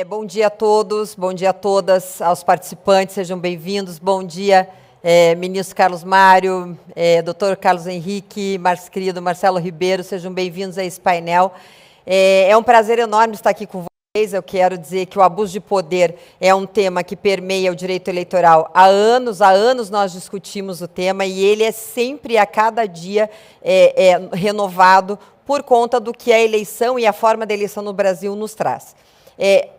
Bom dia a todos, bom dia a todas, aos participantes, sejam bem-vindos. Bom dia, ministro Carlos Mário, doutor Carlos Henrique, querido Marcelo Ribeiro, sejam bem-vindos a esse painel. É um prazer enorme estar aqui com vocês. Eu quero dizer que o abuso de poder é um tema que permeia o direito eleitoral há anos nós discutimos o tema e ele é sempre, a cada dia, renovado por conta do que a eleição e a forma da eleição no Brasil nos traz.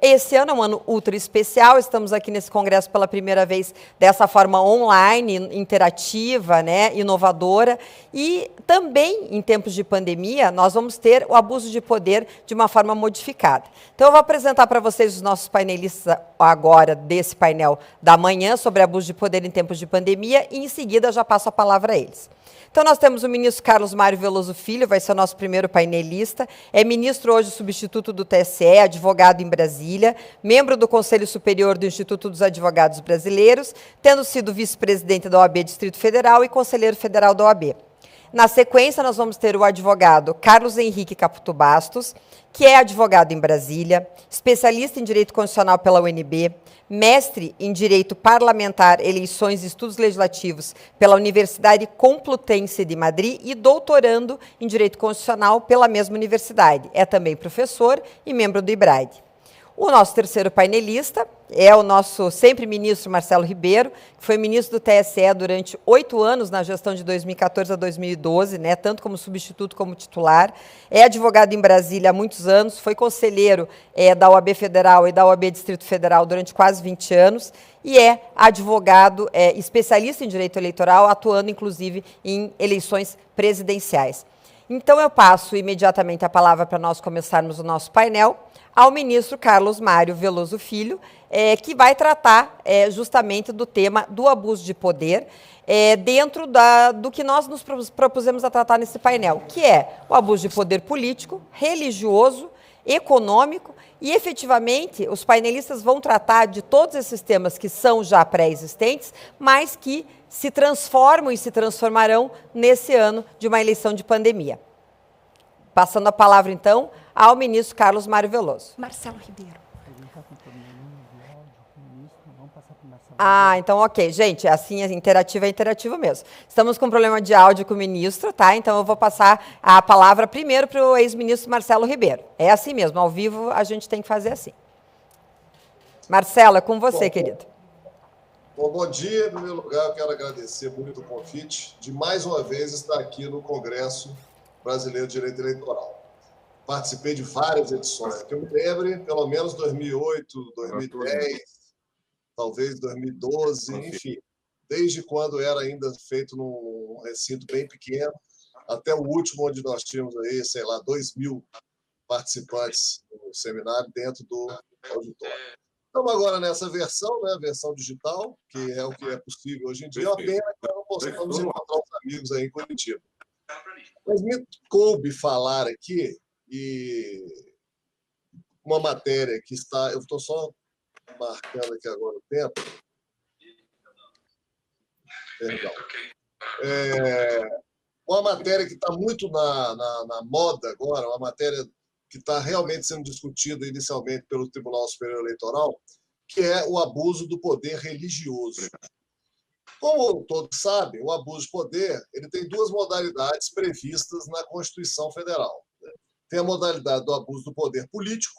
Esse ano é um ano ultra especial, estamos aqui nesse congresso pela primeira vez dessa forma online, interativa, né, inovadora, e também em tempos de pandemia nós vamos ter o abuso de poder de uma forma modificada. Então eu vou apresentar para vocês os nossos painelistas agora desse painel da manhã sobre abuso de poder em tempos de pandemia e em seguida já passo a palavra a eles. Então, nós temos o ministro Carlos Mário Veloso Filho, vai ser o nosso primeiro painelista. É ministro hoje substituto do TSE, advogado em Brasília, membro do Conselho Superior do Instituto dos Advogados Brasileiros, tendo sido vice-presidente da OAB Distrito Federal e conselheiro federal da OAB. Na sequência, nós vamos ter o advogado Carlos Henrique Caputo Bastos, que é advogado em Brasília, especialista em Direito Constitucional pela UNB, mestre em Direito Parlamentar, Eleições e Estudos Legislativos pela Universidade Complutense de Madrid e doutorando em Direito Constitucional pela mesma universidade. É também professor e membro do IBRAD. O nosso terceiro painelista é o nosso sempre ministro Marcelo Ribeiro, que foi ministro do TSE durante 8 anos na gestão de 2014 a 2012, né, tanto como substituto como titular. É advogado em Brasília há muitos anos, foi conselheiro da OAB Federal e da OAB Distrito Federal durante quase 20 anos e é advogado especialista em direito eleitoral, atuando inclusive em eleições presidenciais. Então eu passo imediatamente a palavra para nós começarmos o nosso painel ao ministro Carlos Mário Veloso Filho, que vai tratar justamente do tema do abuso de poder, dentro do que nós nos propusemos a tratar nesse painel, que é o abuso de poder político, religioso, econômico e, efetivamente, os painelistas vão tratar de todos esses temas que são já pré-existentes, mas que se transformam e se transformarão nesse ano de uma eleição de pandemia. Passando a palavra, então, ao ministro Carlos Mário Veloso. Marcelo Ribeiro. Então, ok. Gente, assim, interativo é interativo mesmo. Estamos com um problema de áudio com o ministro, tá? Então, eu vou passar a palavra primeiro para o ex-ministro Marcelo Ribeiro. É assim mesmo, ao vivo a gente tem que fazer assim. Marcelo, é com você, querido. Bom dia. Em primeiro lugar, eu quero agradecer muito o convite de, mais uma vez, estar aqui no Congresso Brasileiro de Direito Eleitoral. Participei de várias edições, que eu me lembre, pelo menos 2008, 2010, talvez 2012, enfim, desde quando era ainda feito num recinto bem pequeno, até o último, onde nós tínhamos aí, sei lá, 2.000 participantes no seminário dentro do auditório. Estamos agora nessa versão, né, versão digital, que é o que é possível hoje em dia. É uma pena que não possamos encontrar os amigos aí em Curitiba. Mas me coube falar aqui, e uma matéria que está... Eu estou só marcando aqui agora o tempo. Perdão. Uma matéria que está muito na moda agora, uma matéria que está realmente sendo discutida inicialmente pelo Tribunal Superior Eleitoral, que é o abuso do poder religioso. Como todos sabem, o abuso de poder ele tem duas modalidades previstas na Constituição Federal. Tem a modalidade do abuso do poder político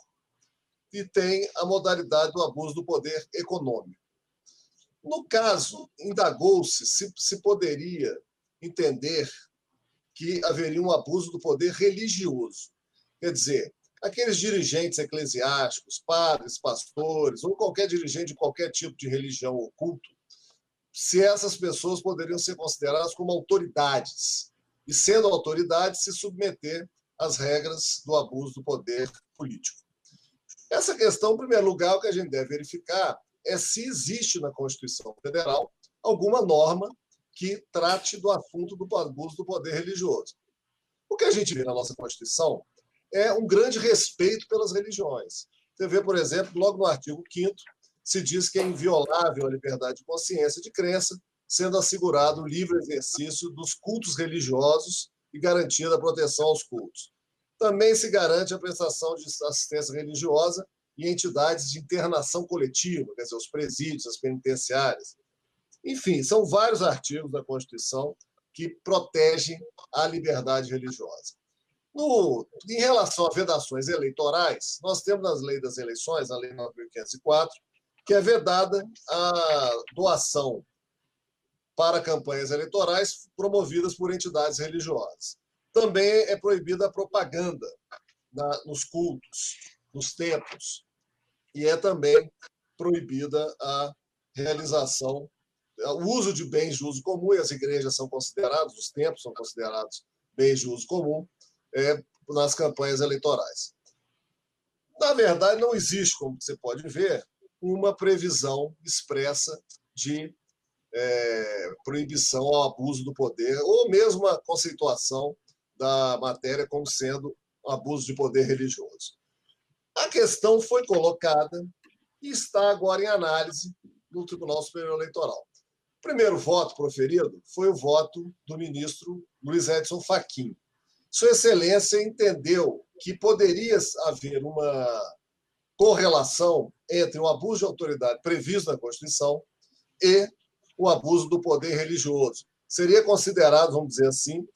e tem a modalidade do abuso do poder econômico. No caso, indagou-se se poderia entender que haveria um abuso do poder religioso. Quer dizer, aqueles dirigentes eclesiásticos, padres, pastores, ou qualquer dirigente de qualquer tipo de religião ou culto, se essas pessoas poderiam ser consideradas como autoridades, e, sendo autoridades, se submeter às regras do abuso do poder político. Essa questão, em primeiro lugar, o que a gente deve verificar é se existe na Constituição Federal alguma norma que trate do assunto do abuso do poder religioso. O que a gente vê na nossa Constituição é um grande respeito pelas religiões. Você vê, por exemplo, logo no artigo 5º, se diz que é inviolável a liberdade de consciência e de crença, sendo assegurado o livre exercício dos cultos religiosos e garantida a proteção aos cultos. Também se garante a prestação de assistência religiosa e entidades de internação coletiva, quer dizer, os presídios, as penitenciárias. Enfim, são vários artigos da Constituição que protegem a liberdade religiosa. Em relação a vedações eleitorais, nós temos nas leis das eleições, a Lei 9.504, que é vedada a doação para campanhas eleitorais promovidas por entidades religiosas. Também é proibida a propaganda nos cultos, nos templos, e é também proibida a realização, o uso de bens de uso comum, e as igrejas são consideradas, os templos são considerados bens de uso comum, nas campanhas eleitorais. Na verdade, não existe, como você pode ver, uma previsão expressa de proibição ao abuso do poder, ou mesmo a conceituação da matéria como sendo abuso de poder religioso. A questão foi colocada e está agora em análise no Tribunal Superior Eleitoral. O primeiro voto proferido foi o voto do ministro Luiz Edson Fachin. Sua Excelência entendeu que poderia haver uma correlação entre o abuso de autoridade previsto na Constituição e o abuso do poder religioso. Seria considerado, vamos dizer assim,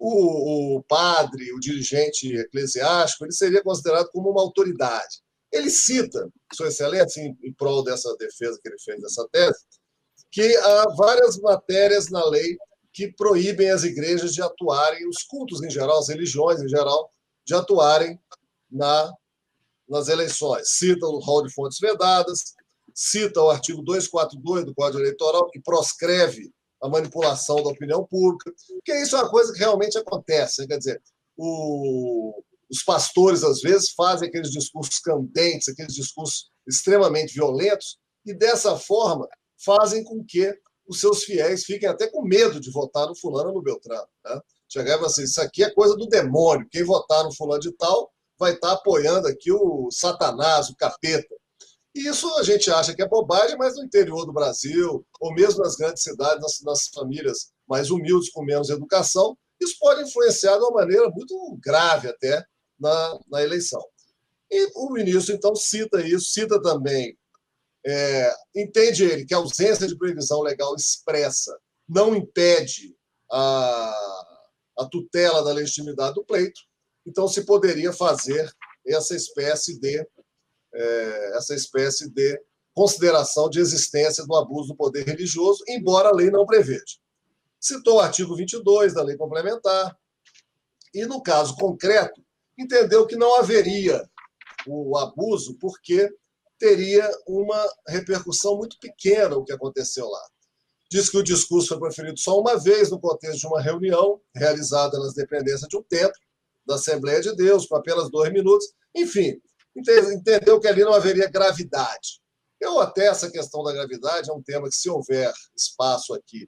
o padre, o dirigente eclesiástico, ele seria considerado como uma autoridade. Ele cita, Sua Excelência, em prol dessa defesa que ele fez dessa tese, que há várias matérias na lei que proíbem as igrejas de atuarem, os cultos em geral, as religiões em geral, de atuarem nas eleições. Cita o rol de fontes vedadas, cita o artigo 242 do Código Eleitoral, que proscreve a manipulação da opinião pública, porque isso é uma coisa que realmente acontece. Quer dizer, os pastores, às vezes, fazem aqueles discursos candentes, aqueles discursos extremamente violentos, e, dessa forma, fazem com que os seus fiéis fiquem até com medo de votar no fulano ou no Beltrano. Né? Chegava assim, isso aqui é coisa do demônio, quem votar no fulano de tal vai estar apoiando aqui o Satanás, o capeta. E isso a gente acha que é bobagem, mas no interior do Brasil, ou mesmo nas grandes cidades, nas famílias mais humildes, com menos educação, isso pode influenciar de uma maneira muito grave até na eleição. E o ministro, então, cita isso, cita também, entende ele que a ausência de previsão legal expressa não impede a tutela da legitimidade do pleito, então se poderia fazer essa espécie de consideração de existência do abuso do poder religioso, embora a lei não preveja. Citou o artigo 22 da lei complementar e, no caso concreto, entendeu que não haveria o abuso porque teria uma repercussão muito pequena o que aconteceu lá. Diz que o discurso foi proferido só uma vez no contexto de uma reunião realizada nas dependências de um templo, da Assembleia de Deus, com apenas 2 minutos. Enfim, entendeu que ali não haveria gravidade. Até essa questão da gravidade é um tema que, se houver espaço aqui,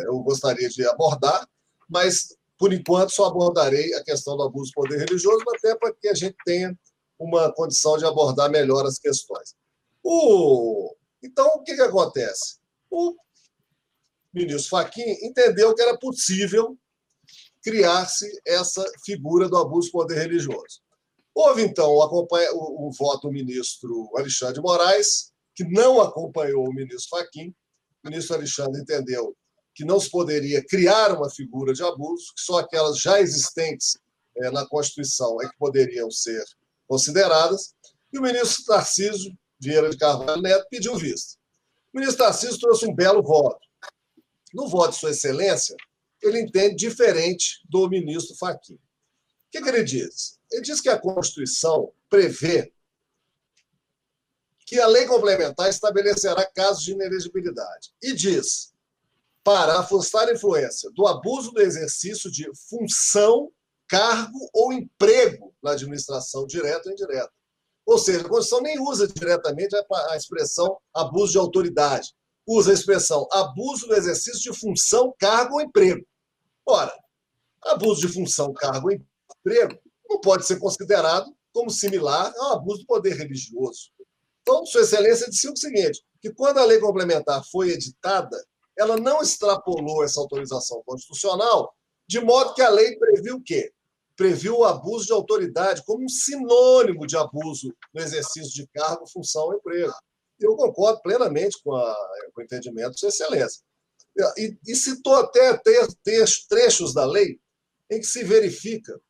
eu gostaria de abordar, mas, por enquanto, só abordarei a questão do abuso do poder religioso, até para que a gente tenha uma condição de abordar melhor as questões. Então, o que acontece? O ministro Fachin entendeu que era possível criar-se essa figura do abuso do poder religioso. Houve, então, o voto do ministro Alexandre de Moraes, que não acompanhou o ministro Fachin. O ministro Alexandre entendeu que não se poderia criar uma figura de abuso, que só aquelas já existentes na Constituição é que poderiam ser consideradas, e o ministro Tarcísio Vieira de Carvalho Neto pediu vista. O ministro Tarcísio trouxe um belo voto. No voto de Sua Excelência, ele entende diferente do ministro Fachin. O que ele diz? Ele diz que a Constituição prevê que a lei complementar estabelecerá casos de inelegibilidade e diz, para afastar a influência do abuso do exercício de função, cargo ou emprego na administração direta ou indireta. Ou seja, a Constituição nem usa diretamente a expressão abuso de autoridade. Usa a expressão abuso do exercício de função, cargo ou emprego. Ora, abuso de função, cargo ou emprego não pode ser considerado como similar ao abuso do poder religioso. Então, Sua Excelência disse o seguinte, que quando a lei complementar foi editada, ela não extrapolou essa autorização constitucional, de modo que a lei previu o quê? previu o abuso de autoridade como um sinônimo de abuso no exercício de cargo, função ou emprego. Eu concordo plenamente com o entendimento de Sua Excelência. E citou até trechos da lei em que se verifica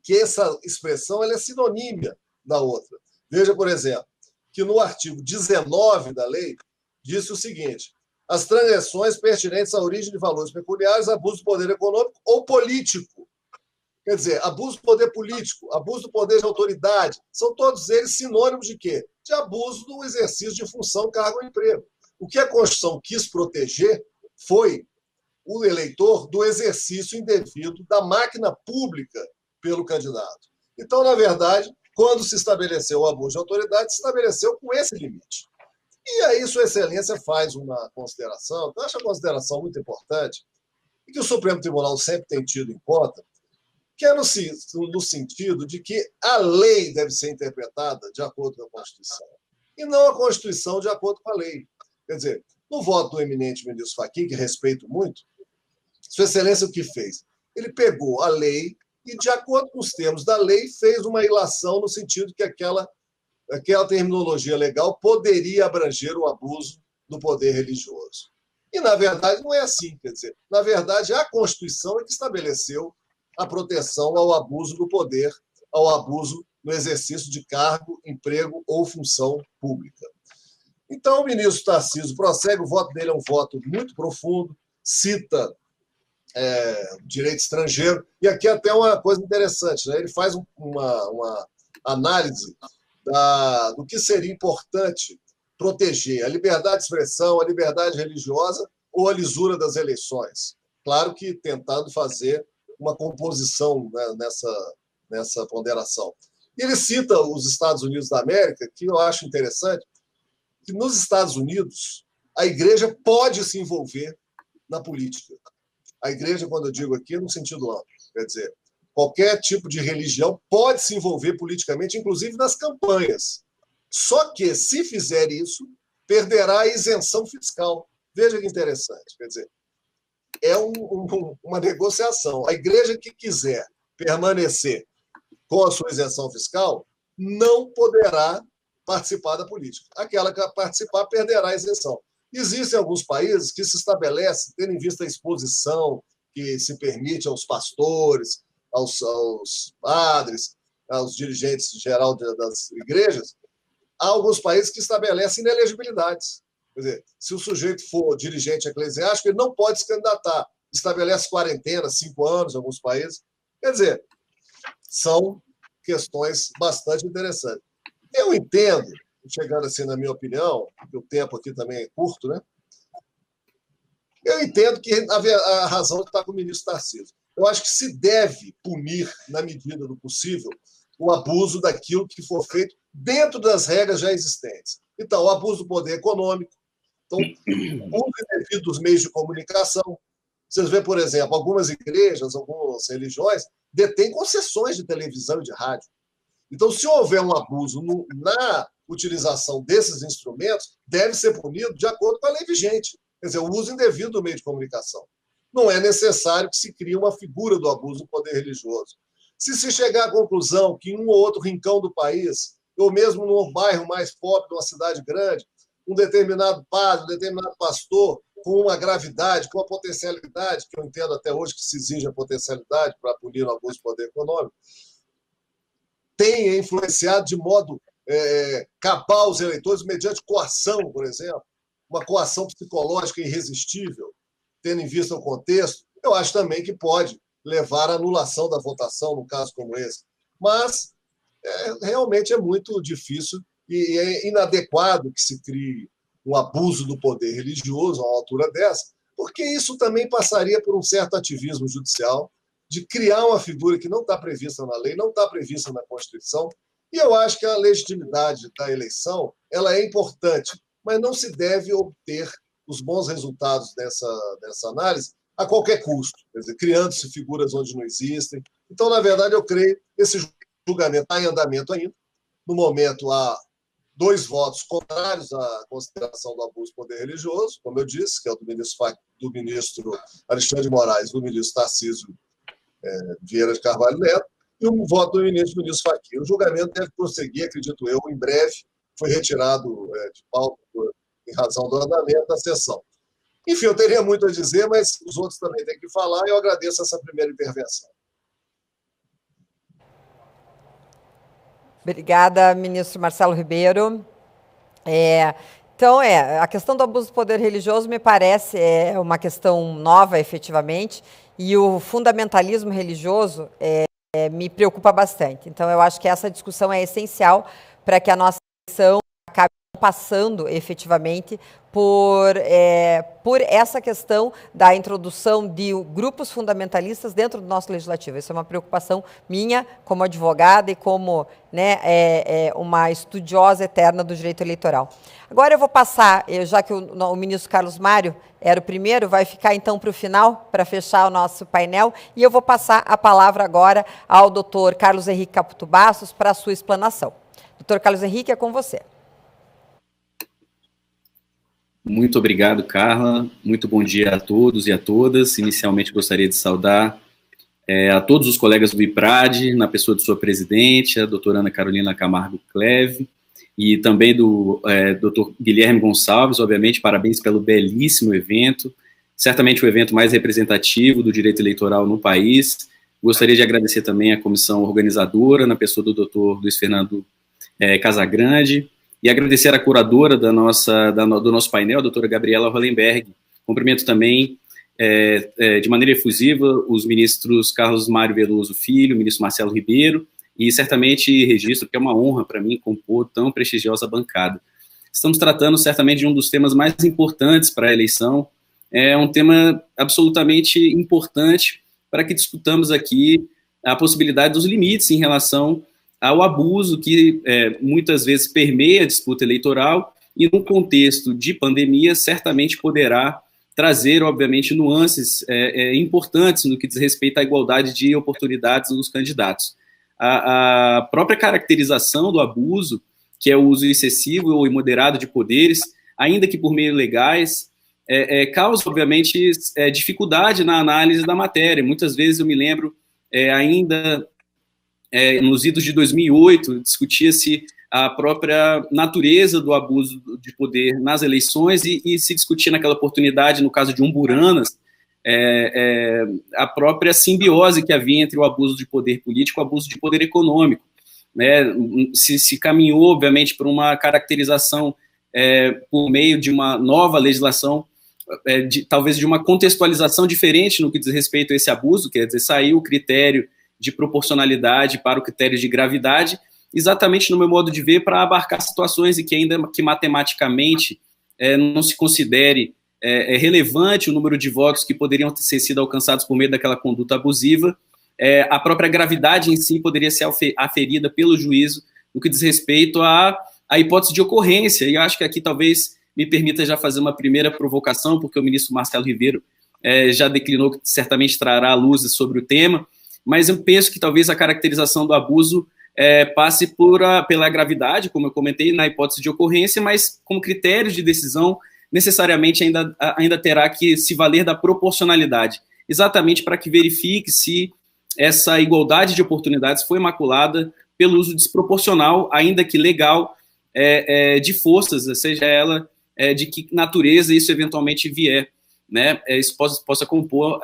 que essa expressão ela é sinonímia da outra. Veja, por exemplo, que no artigo 19 da lei disse o seguinte: as transgressões pertinentes à origem de valores peculiares, abuso do poder econômico ou político. Quer dizer, abuso do poder político, abuso do poder de autoridade, são todos eles sinônimos de quê? De abuso do exercício de função, cargo ou emprego. O que a Constituição quis proteger foi o eleitor do exercício indevido da máquina pública pelo candidato. Então, na verdade, quando se estabeleceu o abuso de autoridade, se estabeleceu com esse limite. E aí, Sua Excelência faz uma consideração, que eu acho a consideração muito importante, e que o Supremo Tribunal sempre tem tido em conta, que é no sentido de que a lei deve ser interpretada de acordo com a Constituição, e não a Constituição de acordo com a lei. Quer dizer, no voto do eminente ministro Fachin, que respeito muito, Sua Excelência o que fez? Ele pegou a lei e, de acordo com os termos da lei, fez uma ilação no sentido que aquela terminologia legal poderia abranger o abuso do poder religioso. E, na verdade, não é assim. Quer dizer, na verdade, a Constituição é que estabeleceu a proteção ao abuso do poder, ao abuso no exercício de cargo, emprego ou função pública. Então, o ministro Tarcísio prossegue, o voto dele é um voto muito profundo, cita direito estrangeiro, e aqui até uma coisa interessante, né? Ele faz uma análise do que seria importante proteger: a liberdade de expressão, a liberdade religiosa ou a lisura das eleições. Claro que tentando fazer uma composição, né, nessa ponderação. E ele cita os Estados Unidos da América, que eu acho interessante, que nos Estados Unidos a igreja pode se envolver na política. A igreja, quando eu digo aqui, é no sentido amplo. Quer dizer, qualquer tipo de religião pode se envolver politicamente, inclusive nas campanhas. Só que, se fizer isso, perderá a isenção fiscal. Veja que interessante. Quer dizer, é uma negociação. A igreja que quiser permanecer com a sua isenção fiscal não poderá participar da política. Aquela que participar perderá a isenção. Existem alguns países que se estabelecem, tendo em vista a exposição que se permite aos pastores, aos padres, aos dirigentes geral das igrejas, há alguns países que estabelecem inelegibilidades. Quer dizer, se o sujeito for dirigente eclesiástico, ele não pode se candidatar. Estabelece quarentena, 5 anos, em alguns países. Quer dizer, são questões bastante interessantes. Eu entendo, chegando assim na minha opinião, porque o tempo aqui também é curto, né? Eu entendo que a razão está com o ministro Tarcísio. Eu acho que se deve punir, na medida do possível, o abuso daquilo que for feito dentro das regras já existentes. Então, o abuso do poder econômico, então, o uso indevido dos meios de comunicação. Vocês veem, por exemplo, algumas igrejas, algumas religiões detêm concessões de televisão e de rádio. Então, se houver um abuso na utilização desses instrumentos, deve ser punido de acordo com a lei vigente. Quer dizer, o uso indevido do meio de comunicação. Não é necessário que se crie uma figura do abuso do poder religioso. Se chegar à conclusão que em um ou outro rincão do país, ou mesmo num bairro mais pobre de uma cidade grande, um determinado padre, um determinado pastor, com uma gravidade, com uma potencialidade, que eu entendo até hoje que se exige a potencialidade para punir o abuso do poder econômico, tenha influenciado de modo cabal os eleitores mediante coação, por exemplo, uma coação psicológica irresistível, tendo em vista o contexto, eu acho também que pode levar à anulação da votação, num caso como esse. Mas realmente é muito difícil e é inadequado que se crie um abuso do poder religioso a uma altura dessa, porque isso também passaria por um certo ativismo judicial, de criar uma figura que não está prevista na lei, não está prevista na Constituição, e eu acho que a legitimidade da eleição ela é importante, mas não se deve obter os bons resultados dessa análise a qualquer custo, quer dizer, criando-se figuras onde não existem. Então, na verdade, eu creio que esse julgamento está em andamento ainda. No momento, há 2 votos contrários à consideração do abuso do poder religioso, como eu disse, que é o do ministro Alexandre de Moraes e do ministro Tarcísio Vieira de Carvalho Neto, e o voto do ministro Fachin. O julgamento deve prosseguir, acredito eu, em breve. Foi retirado de pauta em razão do andamento da sessão. Enfim, eu teria muito a dizer, mas os outros também têm que falar, e eu agradeço essa primeira intervenção. Obrigada, ministro Marcelo Ribeiro. Então, a questão do abuso do poder religioso me parece uma questão nova, efetivamente, e o fundamentalismo religioso me preocupa bastante. Então, eu acho que essa discussão é essencial para que a nossa eleição acabe passando, efetivamente, por essa questão da introdução de grupos fundamentalistas dentro do nosso legislativo. Isso é uma preocupação minha, como advogada e como uma estudiosa eterna do direito eleitoral. Agora eu vou passar, já que o ministro Carlos Mário era o primeiro, vai ficar então para o final, para fechar o nosso painel, e eu vou passar a palavra agora ao doutor Carlos Henrique Caputo Bastos para a sua explanação. Doutor Carlos Henrique, é com você. Muito obrigado, Carla. Muito bom dia a todos e a todas. Inicialmente, gostaria de saudar a todos os colegas do IPRAD, na pessoa de sua presidente, a doutora Ana Carolina Camargo Cleve, e também do doutor Guilherme Gonçalves. Obviamente, parabéns pelo belíssimo evento, certamente o evento mais representativo do direito eleitoral no país. Gostaria de agradecer também a comissão organizadora, na pessoa do doutor Luiz Fernando Casagrande, e agradecer a curadora do nosso painel, a doutora Gabriela Hollenberg. Cumprimento também, de maneira efusiva, os ministros Carlos Mário Veloso Filho, o ministro Marcelo Ribeiro, e certamente registro que é uma honra para mim compor tão prestigiosa bancada. Estamos tratando certamente de um dos temas mais importantes para a eleição, um tema absolutamente importante para que discutamos aqui a possibilidade dos limites em relação ao abuso que muitas vezes permeia a disputa eleitoral e, no contexto de pandemia, certamente poderá trazer, obviamente, nuances importantes no que diz respeito à igualdade de oportunidades dos candidatos. A própria caracterização do abuso, que é o uso excessivo ou imoderado de poderes, ainda que por meios legais, causa, obviamente, dificuldade na análise da matéria. Muitas vezes eu me lembro ainda... nos idos de 2008, discutia-se a própria natureza do abuso de poder nas eleições e se discutia naquela oportunidade, no caso de Umburanas, a própria simbiose que havia entre o abuso de poder político e o abuso de poder econômico. Se caminhou, obviamente, para uma caracterização por meio de uma nova legislação, talvez de uma contextualização diferente no que diz respeito a esse abuso, quer dizer, saiu o critério de proporcionalidade para o critério de gravidade, exatamente no meu modo de ver, para abarcar situações em que ainda que matematicamente não se considere relevante o número de votos que poderiam ter sido alcançados por meio daquela conduta abusiva, a própria gravidade em si poderia ser aferida pelo juízo no que diz respeito à hipótese de ocorrência, e eu acho que aqui talvez me permita já fazer uma primeira provocação, porque o ministro Marcelo Ribeiro já declinou que certamente trará luzes sobre o tema, mas eu penso que talvez a caracterização do abuso passe pela gravidade, como eu comentei, na hipótese de ocorrência, mas como critério de decisão, necessariamente ainda terá que se valer da proporcionalidade, exatamente para que verifique se essa igualdade de oportunidades foi maculada pelo uso desproporcional, ainda que legal, de forças, seja ela de que natureza isso eventualmente vier, isso possa compor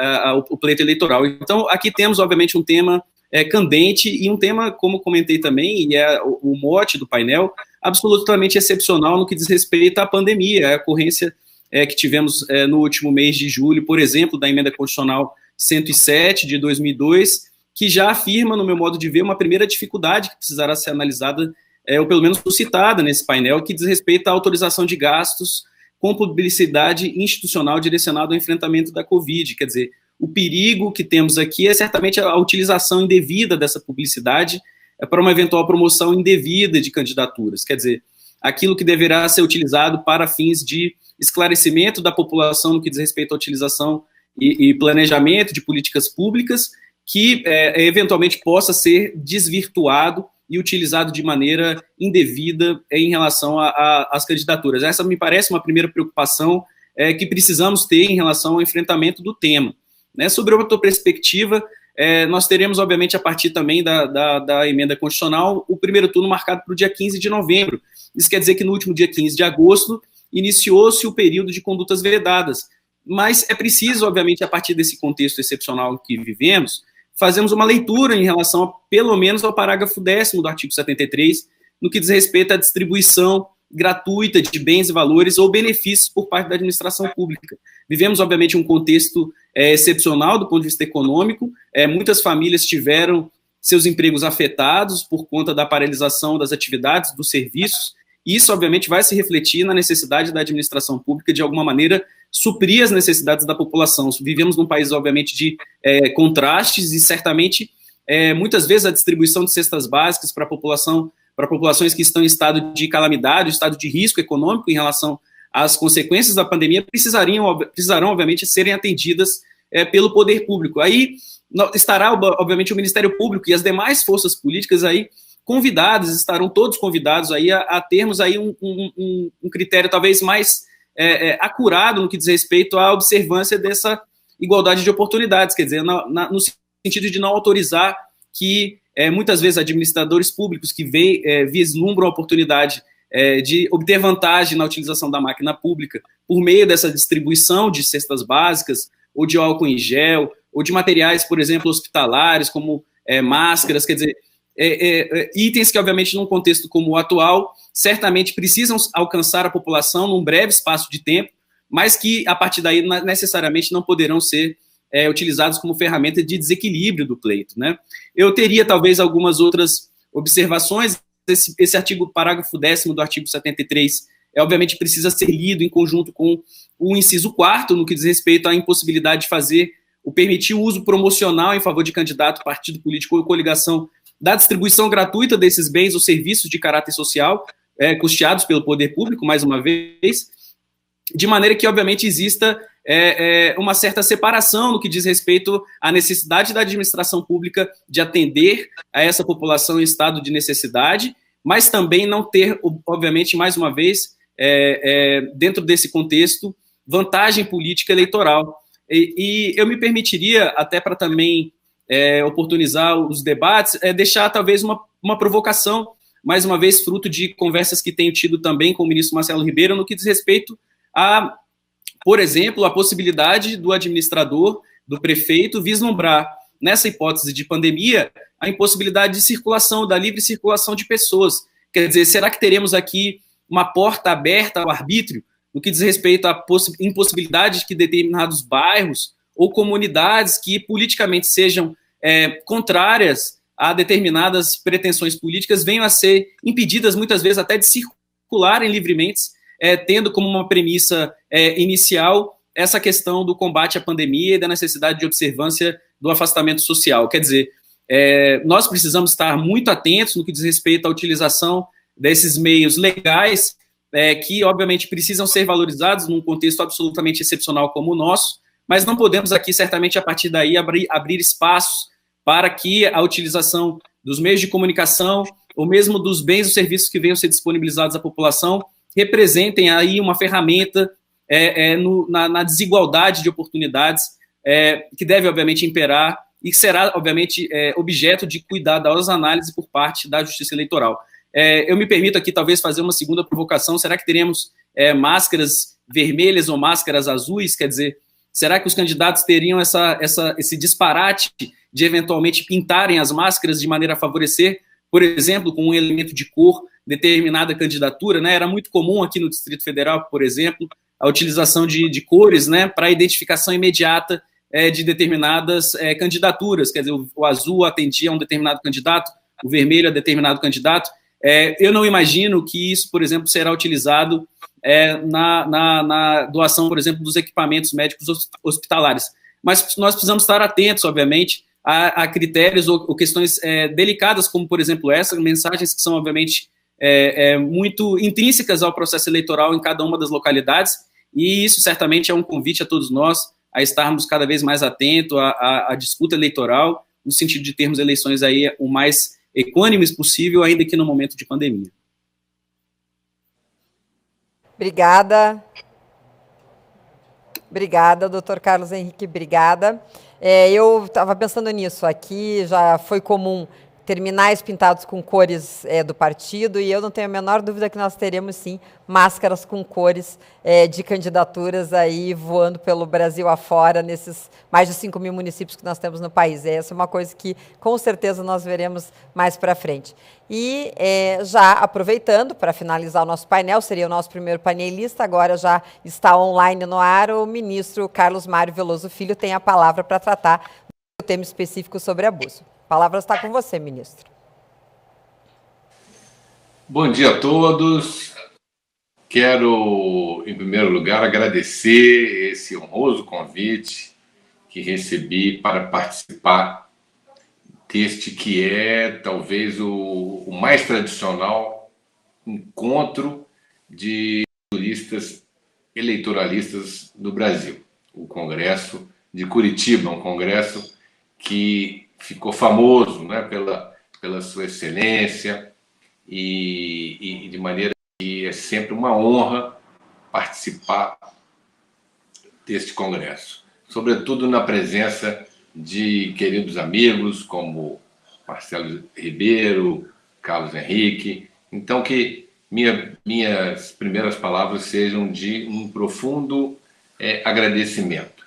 o pleito eleitoral. Então, aqui temos, obviamente, um tema candente e um tema, como comentei também, e é o mote do painel, absolutamente excepcional no que diz respeito à pandemia, a ocorrência que tivemos no último mês de julho, por exemplo, da Emenda Constitucional 107 de 2002, que já afirma, no meu modo de ver, uma primeira dificuldade que precisará ser analisada, ou pelo menos suscitada nesse painel, que diz respeito à autorização de gastos com publicidade institucional direcionada ao enfrentamento da Covid. Quer dizer, o perigo que temos aqui é certamente a utilização indevida dessa publicidade para uma eventual promoção indevida de candidaturas. Quer dizer, aquilo que deverá ser utilizado para fins de esclarecimento da população no que diz respeito à utilização e planejamento de políticas públicas, que eventualmente possa ser desvirtuado e utilizado de maneira indevida em relação às candidaturas. Essa me parece uma primeira preocupação que precisamos ter em relação ao enfrentamento do tema. Sobre outra perspectiva, nós teremos, obviamente, a partir também da emenda constitucional, o primeiro turno marcado para o dia 15 de novembro. Isso quer dizer que no último dia 15 de agosto iniciou-se o período de condutas vedadas. Mas é preciso, obviamente, a partir desse contexto excepcional que vivemos, fazermos uma leitura em relação, pelo menos, ao parágrafo 10º do artigo 73, no que diz respeito à distribuição gratuita de bens e valores ou benefícios por parte da administração pública. Vivemos, obviamente, um contexto excepcional do ponto de vista econômico, muitas famílias tiveram seus empregos afetados por conta da paralisação das atividades, dos serviços, e isso, obviamente, vai se refletir na necessidade da administração pública, de alguma maneira, suprir as necessidades da população. Vivemos num país, obviamente, de contrastes e, certamente, muitas vezes a distribuição de cestas básicas para populações que estão em estado de calamidade, estado de risco econômico em relação às consequências da pandemia, precisarão, obviamente, serem atendidas pelo poder público. Aí estará, obviamente, o Ministério Público e as demais forças políticas aí estarão todos convidados aí a termos aí um critério talvez mais acurado no que diz respeito à observância dessa igualdade de oportunidades, quer dizer, no sentido de não autorizar que muitas vezes administradores públicos que vislumbram a oportunidade de obter vantagem na utilização da máquina pública por meio dessa distribuição de cestas básicas, ou de álcool em gel, ou de materiais, por exemplo, hospitalares, como máscaras, quer dizer, itens que, obviamente, num contexto como o atual, certamente precisam alcançar a população num breve espaço de tempo, mas que, a partir daí, necessariamente não poderão ser utilizados como ferramenta de desequilíbrio do pleito, né? Eu teria, talvez, algumas outras observações. Esse artigo, parágrafo 10º do artigo 73, obviamente precisa ser lido em conjunto com o inciso 4º, no que diz respeito à impossibilidade de permitir o uso promocional em favor de candidato, partido político ou coligação da distribuição gratuita desses bens ou serviços de caráter social, custeados pelo poder público, mais uma vez, de maneira que, obviamente, exista uma certa separação no que diz respeito à necessidade da administração pública de atender a essa população em estado de necessidade, mas também não ter, obviamente, mais uma vez, dentro desse contexto, vantagem política eleitoral. E eu me permitiria, até para também oportunizar os debates, deixar talvez uma provocação, mais uma vez fruto de conversas que tenho tido também com o ministro Marcelo Ribeiro, no que diz respeito a, por exemplo, a possibilidade do administrador, do prefeito, vislumbrar, nessa hipótese de pandemia, a impossibilidade de circulação, da livre circulação de pessoas. Quer dizer, será que teremos aqui uma porta aberta ao arbítrio, no que diz respeito à impossibilidade de que determinados bairros ou comunidades que politicamente sejam contrárias a determinadas pretensões políticas venham a ser impedidas, muitas vezes, até de circularem livremente, tendo como uma premissa inicial essa questão do combate à pandemia e da necessidade de observância do afastamento social. Quer dizer, nós precisamos estar muito atentos no que diz respeito à utilização desses meios legais, que, obviamente, precisam ser valorizados num contexto absolutamente excepcional como o nosso, mas não podemos aqui, certamente, a partir daí, abrir espaços para que a utilização dos meios de comunicação, ou mesmo dos bens ou serviços que venham a ser disponibilizados à população, representem aí uma ferramenta na desigualdade de oportunidades que deve, obviamente, imperar e que será, obviamente, objeto de cuidadosa análise por parte da Justiça Eleitoral. Eu me permito aqui, talvez, fazer uma segunda provocação. Será que teremos máscaras vermelhas ou máscaras azuis? Quer dizer, será que os candidatos teriam esse disparate de, eventualmente, pintarem as máscaras de maneira a favorecer, por exemplo, com um elemento de cor, determinada candidatura, né? Era muito comum aqui no Distrito Federal, por exemplo, a utilização de cores, né, para a identificação imediata de determinadas candidaturas. Quer dizer, o azul atendia a um determinado candidato, o vermelho a determinado candidato. Eu não imagino que isso, por exemplo, será utilizado na doação, por exemplo, dos equipamentos médicos hospitalares. Mas nós precisamos estar atentos, obviamente, a critérios ou questões delicadas, como, por exemplo, essas mensagens que são, obviamente, muito intrínsecas ao processo eleitoral em cada uma das localidades, e isso certamente é um convite a todos nós a estarmos cada vez mais atentos à disputa eleitoral, no sentido de termos eleições aí o mais equânimes possível, ainda que no momento de pandemia. Obrigada. Obrigada, doutor Carlos Henrique, obrigada. Eu estava pensando nisso, aqui já foi comum terminais pintados com cores do partido, e eu não tenho a menor dúvida que nós teremos, sim, máscaras com cores de candidaturas aí voando pelo Brasil afora, nesses mais de 5 mil municípios que nós temos no país. Essa é uma coisa que, com certeza, nós veremos mais para frente. E já aproveitando, para finalizar o nosso painel, seria o nosso primeiro painelista, agora já está online no ar, o ministro Carlos Mário Veloso Filho tem a palavra para tratar do tema específico sobre abuso. A palavra está com você, ministro. Bom dia a todos. Quero, em primeiro lugar, agradecer esse honroso convite que recebi para participar deste que é talvez o mais tradicional encontro de turistas eleitoralistas do Brasil, o Congresso de Curitiba, um congresso que ficou famoso, né, pela sua excelência e de maneira que é sempre uma honra participar deste congresso, sobretudo na presença de queridos amigos como Marcelo Ribeiro, Carlos Henrique. Então, que minhas primeiras palavras sejam de um profundo agradecimento.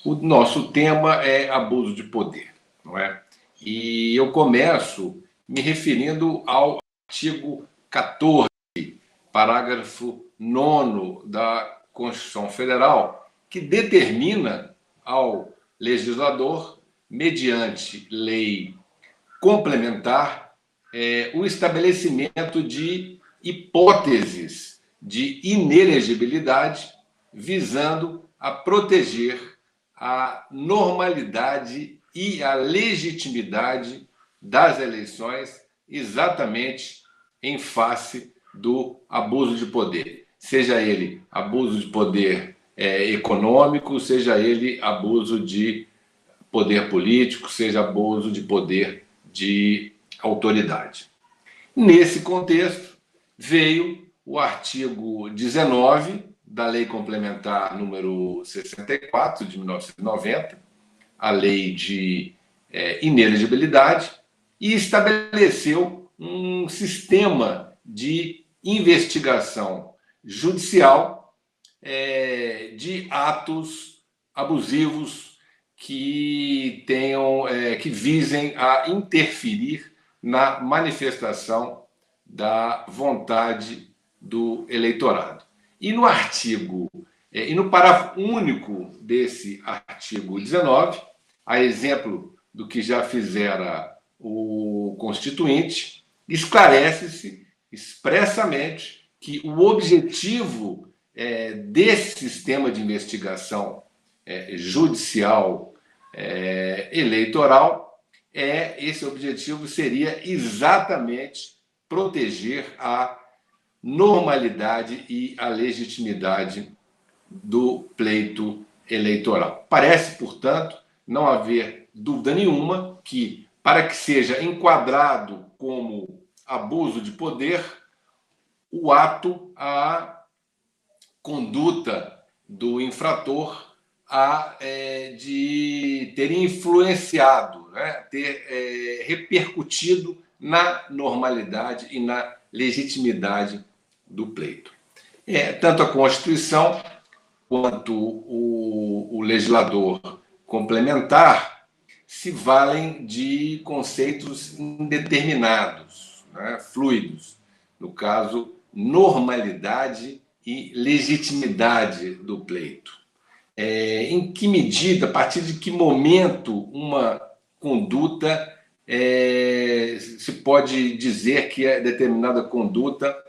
O nosso tema é abuso de poder, não é? E eu começo me referindo ao artigo 14, parágrafo 9º da Constituição Federal, que determina ao legislador, mediante lei complementar, o estabelecimento de hipóteses de inelegibilidade, visando a proteger a normalidade e a legitimidade das eleições, exatamente em face do abuso de poder, seja ele abuso de poder econômico, seja ele abuso de poder político, seja abuso de poder de autoridade. Nesse contexto, veio o artigo 19 da Lei Complementar número 64, de 1990, a Lei de Inelegibilidade, e estabeleceu um sistema de investigação judicial de atos abusivos que visem a interferir na manifestação da vontade do eleitorado. E no artigo, e no parágrafo único desse artigo 19, a exemplo do que já fizera o Constituinte, esclarece-se expressamente que o objetivo desse sistema de investigação judicial eleitoral esse objetivo seria exatamente proteger a normalidade e a legitimidade do pleito eleitoral. Parece, portanto, não haver dúvida nenhuma que, para que seja enquadrado como abuso de poder, o ato, a conduta do infrator de ter influenciado, né, ter repercutido na normalidade e na legitimidade do pleito. Tanto a Constituição quanto o legislador complementar se valem de conceitos indeterminados, né, fluidos, no caso, normalidade e legitimidade do pleito. Em que medida, a partir de que momento uma conduta se pode dizer que determinada conduta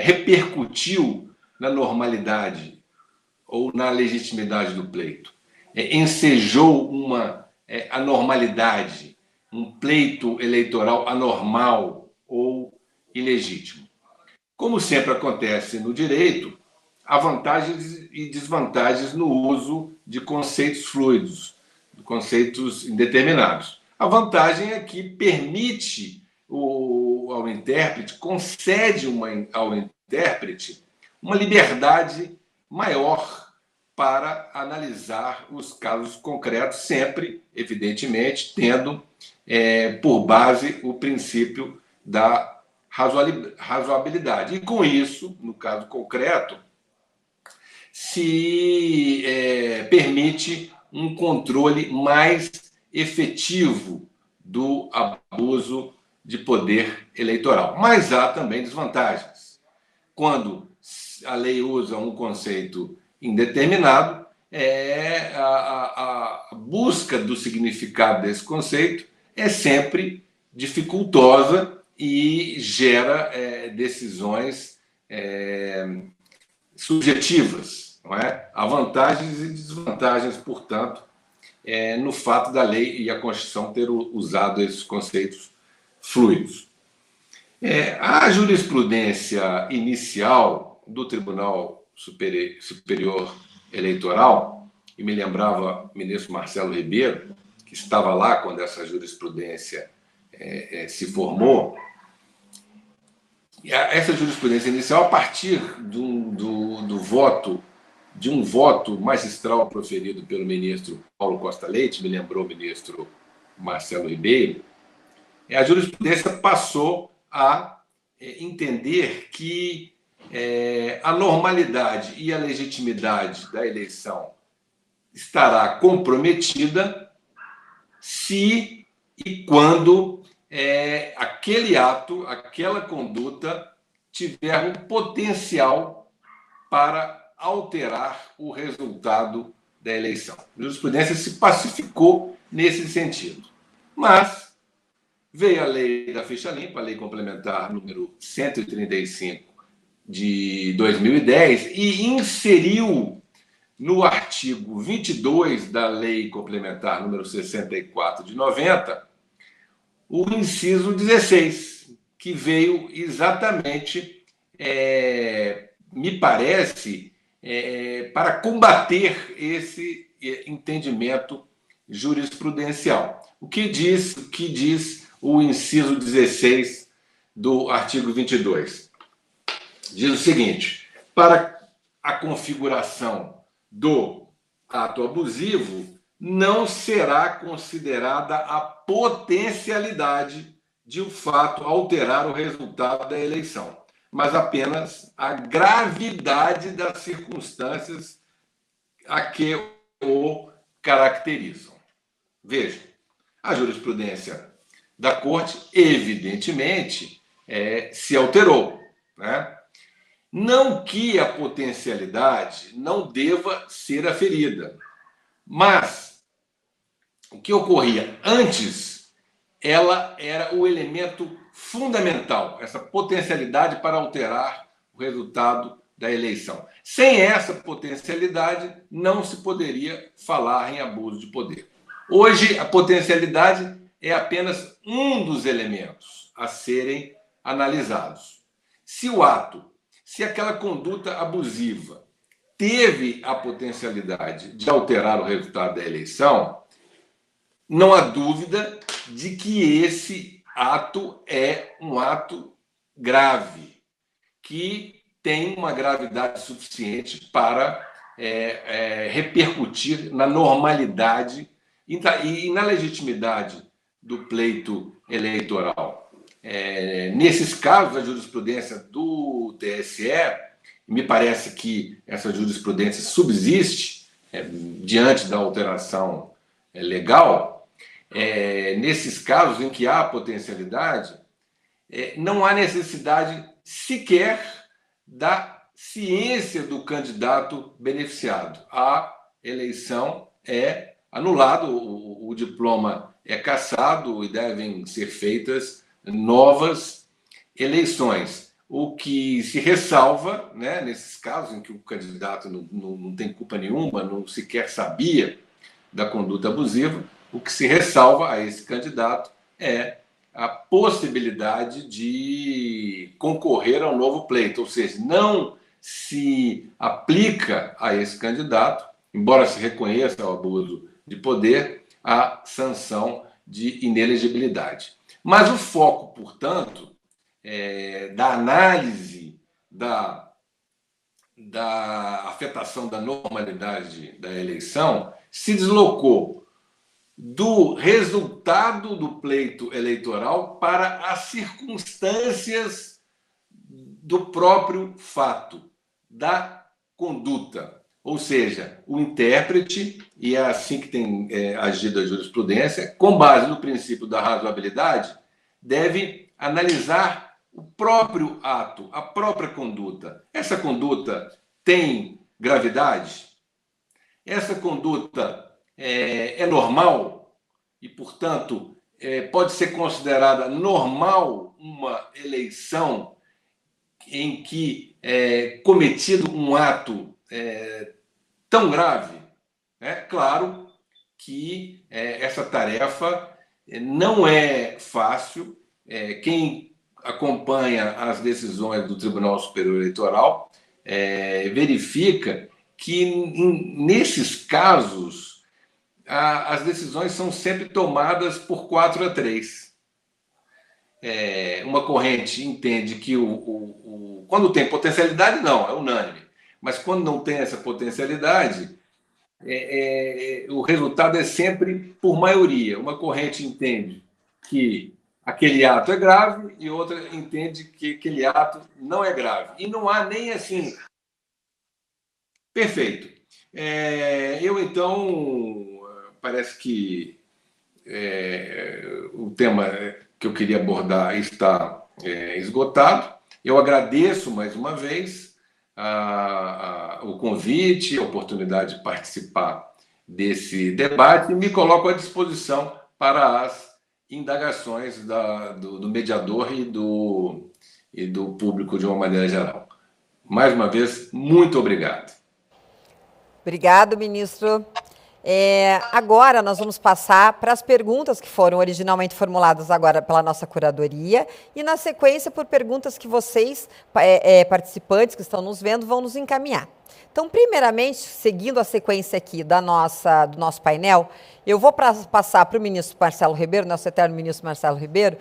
repercutiu na normalidade ou na legitimidade do pleito, ensejou uma anormalidade, um pleito eleitoral anormal ou ilegítimo. Como sempre acontece no direito, há vantagens e desvantagens no uso de conceitos fluidos, de conceitos indeterminados. A vantagem é que permite ao intérprete, concede ao intérprete uma liberdade maior para analisar os casos concretos, sempre, evidentemente, tendo por base o princípio da razoabilidade. E, com isso, no caso concreto, se permite um controle mais efetivo do abuso de poder eleitoral. Mas há também desvantagens. Quando a lei usa um conceito indeterminado, a busca do significado desse conceito é sempre dificultosa e gera decisões subjetivas. Não é? Há vantagens e desvantagens, portanto, no fato da lei e a Constituição ter usado esses conceitos fluidos. A jurisprudência inicial do Tribunal Superior Eleitoral, e me lembrava o ministro Marcelo Ribeiro, que estava lá quando essa jurisprudência se formou. Essa jurisprudência inicial, a partir do voto, de um voto magistral proferido pelo ministro Paulo Costa Leite, me lembrou o ministro Marcelo Ribeiro, a jurisprudência passou a entender que a normalidade e a legitimidade da eleição estará comprometida se e quando aquele ato, aquela conduta tiver um potencial para alterar o resultado da eleição. A jurisprudência se pacificou nesse sentido. Mas veio a lei da ficha limpa, a lei complementar número 135 de 2010, e inseriu no artigo 22 da lei complementar número 64 de 90 o inciso 16, que veio exatamente, me parece, para combater esse entendimento jurisprudencial. O que diz o inciso 16 do artigo 22? Diz o seguinte: para a configuração do ato abusivo, não será considerada a potencialidade de o fato alterar o resultado da eleição, mas apenas a gravidade das circunstâncias a que o caracterizam. Veja, a jurisprudência da Corte, evidentemente, se alterou, né? Não que a potencialidade não deva ser aferida, mas o que ocorria antes, ela era o elemento fundamental, essa potencialidade para alterar o resultado da eleição. Sem essa potencialidade, não se poderia falar em abuso de poder. Hoje, a potencialidade é apenas um dos elementos a serem analisados. Se aquela conduta abusiva teve a potencialidade de alterar o resultado da eleição, não há dúvida de que esse ato é um ato grave, que tem uma gravidade suficiente para repercutir na normalidade e na legitimidade do pleito eleitoral. Nesses casos, a jurisprudência do TSE, me parece que essa jurisprudência subsiste diante da alteração legal. Nesses casos em que há potencialidade, não há necessidade sequer da ciência do candidato beneficiado. A eleição é anulada, o diploma é cassado e devem ser feitas novas eleições. O que se ressalva, né, nesses casos em que o candidato não tem culpa nenhuma, não sequer sabia da conduta abusiva, o que se ressalva a esse candidato é a possibilidade de concorrer a um novo pleito, ou seja, não se aplica a esse candidato, embora se reconheça o abuso de poder, a sanção de inelegibilidade. Mas o foco, portanto, da análise da da afetação da normalidade da eleição se deslocou do resultado do pleito eleitoral para as circunstâncias do próprio fato, da conduta. Ou seja, o intérprete, e é assim que tem agido a jurisprudência, com base no princípio da razoabilidade, deve analisar o próprio ato, a própria conduta. Essa conduta tem gravidade? Essa conduta é normal e, portanto, pode ser considerada normal uma eleição em que é cometido um ato tão grave? É claro que essa tarefa não é fácil. Quem acompanha as decisões do Tribunal Superior Eleitoral verifica que, nesses casos, as decisões são sempre tomadas por 4-3. Uma corrente entende que quando tem potencialidade, não, é unânime. Mas quando não tem essa potencialidade, o resultado é sempre por maioria. Uma corrente entende que aquele ato é grave e outra entende que aquele ato não é grave. E não há nem assim... Perfeito. Eu, então, parece que o tema que eu queria abordar está esgotado. Eu agradeço mais uma vez o convite, a oportunidade de participar desse debate e me coloco à disposição para as indagações do mediador e do público de uma maneira geral. Mais uma vez, muito obrigado. Obrigado, ministro. Agora nós vamos passar para as perguntas que foram originalmente formuladas agora pela nossa curadoria e, na sequência, por perguntas que vocês, participantes que estão nos vendo, vão nos encaminhar. Então, primeiramente, seguindo a sequência aqui do nosso painel, eu vou passar para o ministro Marcelo Ribeiro, nosso eterno ministro Marcelo Ribeiro,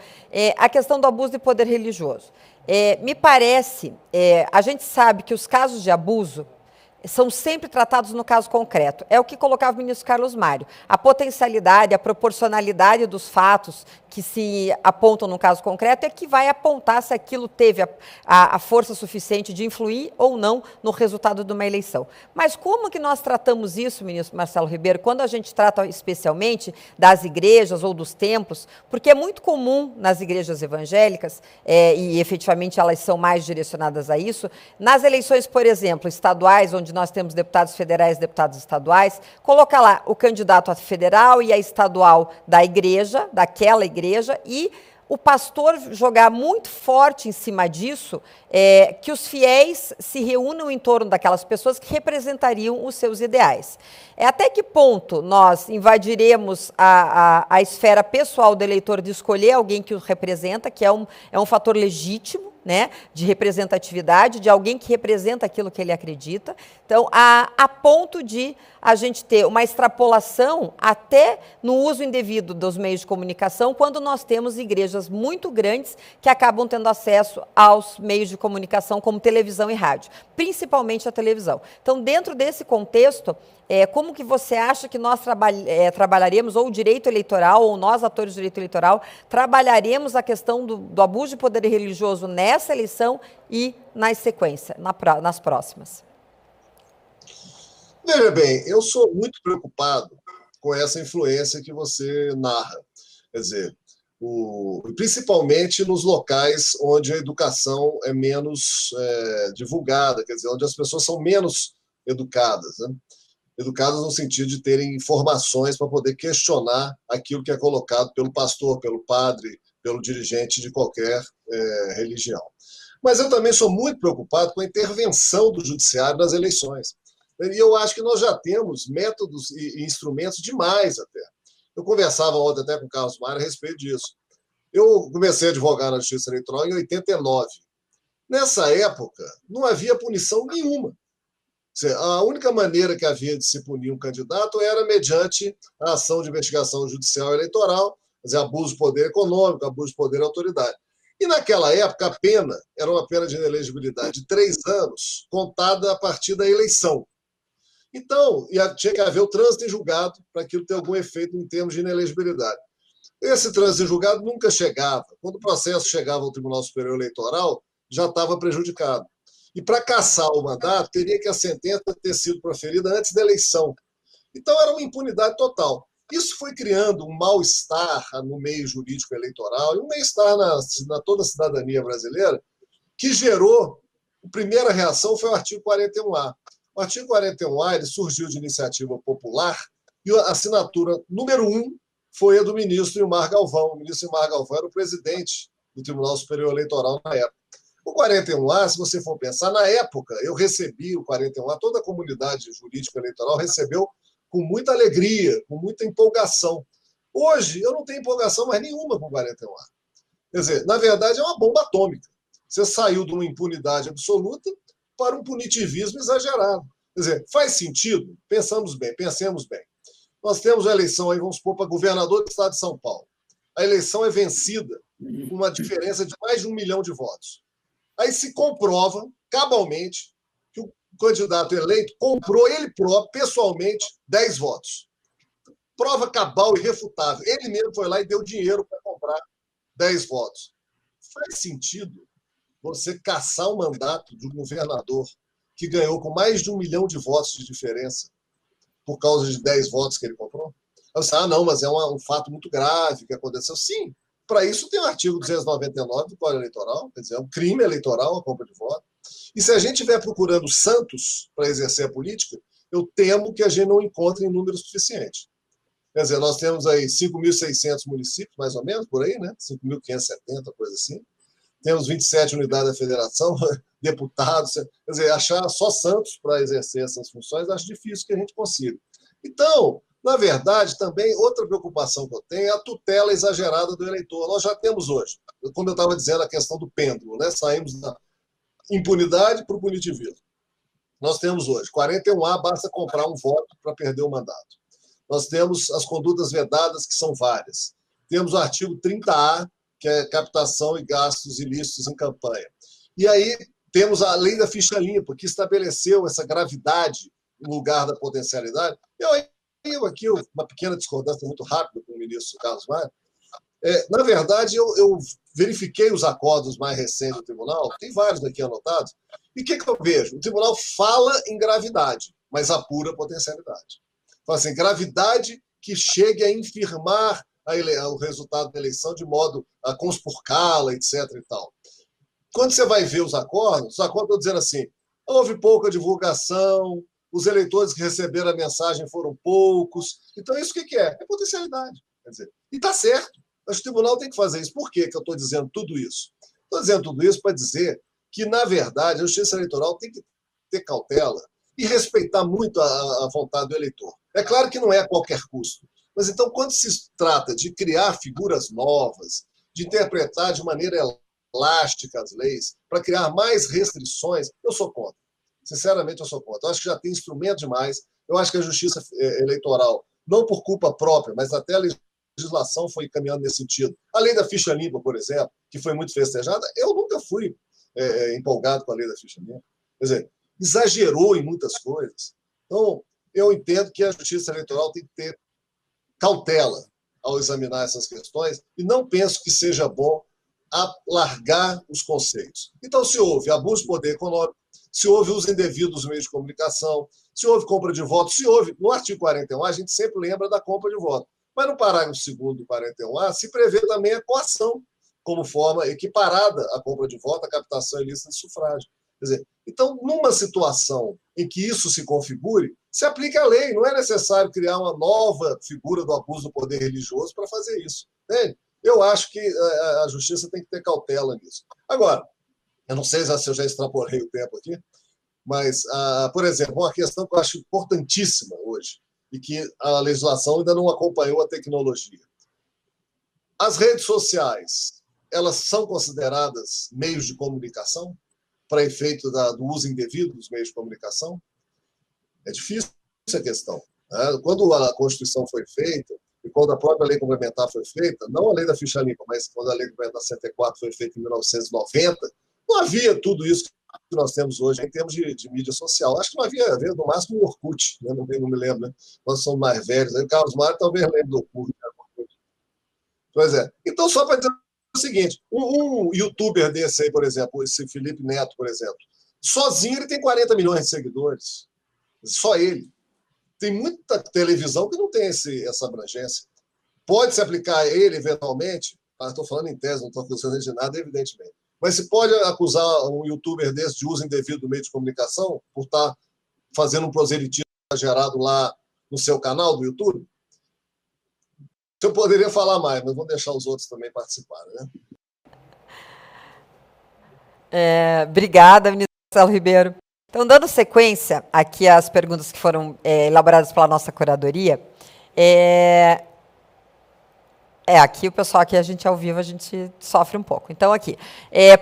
a questão do abuso de poder religioso. Me parece, a gente sabe que os casos de abuso são sempre tratados no caso concreto. É o que colocava o ministro Carlos Mário. A potencialidade, a proporcionalidade dos fatos que se apontam no caso concreto é que vai apontar se aquilo teve a força suficiente de influir ou não no resultado de uma eleição. Mas como que nós tratamos isso, ministro Marcelo Ribeiro, quando a gente trata especialmente das igrejas ou dos templos? Porque é muito comum nas igrejas evangélicas, e efetivamente elas são mais direcionadas a isso, nas eleições, por exemplo, estaduais, onde nós temos deputados federais e deputados estaduais, colocar lá o candidato a federal e a estadual da igreja, daquela igreja, e o pastor jogar muito forte em cima disso, que os fiéis se reúnam em torno daquelas pessoas que representariam os seus ideais. Até que ponto nós invadiremos a esfera pessoal do eleitor de escolher alguém que o representa, que é um fator legítimo, né, de representatividade, de alguém que representa aquilo que ele acredita. Então, a ponto de a gente ter uma extrapolação até no uso indevido dos meios de comunicação, quando nós temos igrejas muito grandes que acabam tendo acesso aos meios de comunicação, como televisão e rádio, principalmente a televisão. Então, dentro desse contexto, como que você acha que nós trabalharemos, ou o direito eleitoral, ou nós, atores do direito eleitoral, trabalharemos a questão do abuso de poder religioso nessa eleição e na sequência, nas próximas? Veja bem, eu sou muito preocupado com essa influência que você narra. Quer dizer, principalmente nos locais onde a educação é menos divulgada, quer dizer, onde as pessoas são menos educadas, né? Educadas no sentido de terem informações para poder questionar aquilo que é colocado pelo pastor, pelo padre, pelo dirigente de qualquer religião. Mas eu também sou muito preocupado com a intervenção do judiciário nas eleições. E eu acho que nós já temos métodos e instrumentos demais até. Eu conversava ontem até com o Carlos Mário a respeito disso. Eu comecei a advogar na Justiça Eleitoral em 89. Nessa época, não havia punição nenhuma. A única maneira que havia de se punir um candidato era mediante a ação de investigação judicial eleitoral, quer dizer, abuso de poder econômico, abuso de poder e autoridade. E naquela época a pena era uma pena de inelegibilidade de 3 anos, contada a partir da eleição. Então, tinha que haver o trânsito em julgado para aquilo ter algum efeito em termos de inelegibilidade. Esse trânsito em julgado nunca chegava. Quando o processo chegava ao Tribunal Superior Eleitoral, já estava prejudicado. E para cassar o mandato, teria que a sentença ter sido proferida antes da eleição. Então, era uma impunidade total. Isso foi criando um mal-estar no meio jurídico eleitoral e um mal-estar na toda a cidadania brasileira, que gerou, a primeira reação foi o artigo 41A. O artigo 41A ele surgiu de iniciativa popular e a assinatura número 1 foi a do ministro Ilmar Galvão. O ministro Ilmar Galvão era o presidente do Tribunal Superior Eleitoral na época. O 41A, se você for pensar, na época eu recebi o 41A, toda a comunidade jurídica eleitoral recebeu com muita alegria, com muita empolgação. Hoje eu não tenho empolgação mais nenhuma com o 41A. Quer dizer, na verdade é uma bomba atômica. Você saiu de uma impunidade absoluta para um punitivismo exagerado. Quer dizer, faz sentido? Pensemos bem. Nós temos a eleição aí, vamos supor, para governador do estado de São Paulo. A eleição é vencida com uma diferença de mais de 1 milhão de votos. Aí se comprova, cabalmente, que o candidato eleito comprou ele próprio, pessoalmente, 10 votos. Prova cabal e irrefutável. Ele mesmo foi lá e deu dinheiro para comprar 10 votos. Faz sentido você cassar o mandato de um governador que ganhou com mais de 1 milhão de votos de diferença por causa de 10 votos que ele comprou? Você, não, mas é um fato muito grave que aconteceu. Sim, para isso tem o artigo 299 do Código Eleitoral, quer dizer, é um crime eleitoral a compra de voto. E se a gente estiver procurando santos para exercer a política, eu temo que a gente não encontre em número suficiente. Quer dizer, nós temos aí 5.600 municípios, mais ou menos, por aí, né? 5.570, coisa assim. Temos 27 unidades da federação, deputados. Quer dizer, achar só santos para exercer essas funções, acho difícil que a gente consiga. Então, na verdade, também, outra preocupação que eu tenho é a tutela exagerada do eleitor. Nós já temos hoje, como eu estava dizendo, a questão do pêndulo, né? Saímos da impunidade para o punitivismo. Nós temos hoje 41A, basta comprar um voto para perder o mandato. Nós temos as condutas vedadas, que são várias. Temos o artigo 30A, que é captação e gastos ilícitos em campanha. E aí temos a lei da ficha limpa, que estabeleceu essa gravidade no lugar da potencialidade. Eu aqui, uma pequena discordância muito rápida com o ministro Carlos Mário. Na verdade, eu verifiquei os acordos mais recentes do tribunal, tem vários aqui anotados, e o que eu vejo? O tribunal fala em gravidade, mas apura a potencialidade. Fala assim, gravidade que chegue a infirmar o resultado da eleição de modo a conspurcá-la, etc. e tal. Quando você vai ver os acordos estão dizendo assim, houve pouca divulgação, os eleitores que receberam a mensagem foram poucos. Então, isso o que é? É potencialidade. Quer dizer, e está certo. Mas o tribunal tem que fazer isso. Por que eu estou dizendo tudo isso? Estou dizendo tudo isso para dizer que, na verdade, a justiça eleitoral tem que ter cautela e respeitar muito a vontade do eleitor. É claro que não é a qualquer custo. Mas, então, quando se trata de criar figuras novas, de interpretar de maneira elástica as leis, para criar mais restrições, eu sou contra. Sinceramente, eu sou contra. Eu acho que já tem instrumento demais. Eu acho que a justiça eleitoral, não por culpa própria, mas até a legislação foi caminhando nesse sentido. A lei da ficha limpa, por exemplo, que foi muito festejada, eu nunca fui empolgado com a lei da ficha limpa. Quer dizer, exagerou em muitas coisas. Então, eu entendo que a justiça eleitoral tem que ter cautela ao examinar essas questões e não penso que seja bom alargar os conceitos. Então, se houve abuso de poder econômico, se houve uso indevido dos meios de comunicação, se houve compra de votos, se houve... No artigo 41A, a gente sempre lembra da compra de voto. Mas no parágrafo 2º do 41A se prevê também a coação como forma equiparada à compra de voto, à captação ilícita de sufrágio. Quer dizer, então, numa situação em que isso se configure, se aplica a lei. Não é necessário criar uma nova figura do abuso do poder religioso para fazer isso. Entende? Eu acho que a justiça tem que ter cautela nisso. Agora, eu não sei se eu já extrapolei o tempo aqui, mas, por exemplo, uma questão que eu acho importantíssima hoje, e que a legislação ainda não acompanhou a tecnologia. As redes sociais, elas são consideradas meios de comunicação para efeito do uso indevido dos meios de comunicação? É difícil essa questão. Quando a Constituição foi feita, e quando a própria lei complementar foi feita, não a lei da ficha limpa, mas quando a lei complementar 64 foi feita em 1990, não havia tudo isso que nós temos hoje em termos de mídia social. Acho que não havia no máximo o Orkut, né? Não me lembro, né? Nós somos mais velhos. Aí o Carlos Mário talvez lembre do Orkut. Pois é. Então, só para dizer o seguinte, um youtuber desse aí, por exemplo, esse Felipe Neto, por exemplo, sozinho ele tem 40 milhões de seguidores. Só ele. Tem muita televisão que não tem essa abrangência. Pode se aplicar a ele, eventualmente, estou falando em tese, não estou acusando de nada, evidentemente. Mas se pode acusar um youtuber desse de uso indevido do meio de comunicação por estar fazendo um proselitismo exagerado lá no seu canal do YouTube? Eu poderia falar mais, mas vou deixar os outros também participarem, né? Obrigada, ministro Marcelo Ribeiro. Então, dando sequência aqui às perguntas que foram elaboradas pela nossa curadoria, aqui o pessoal que a gente ao vivo, a gente sofre um pouco. Então, aqui,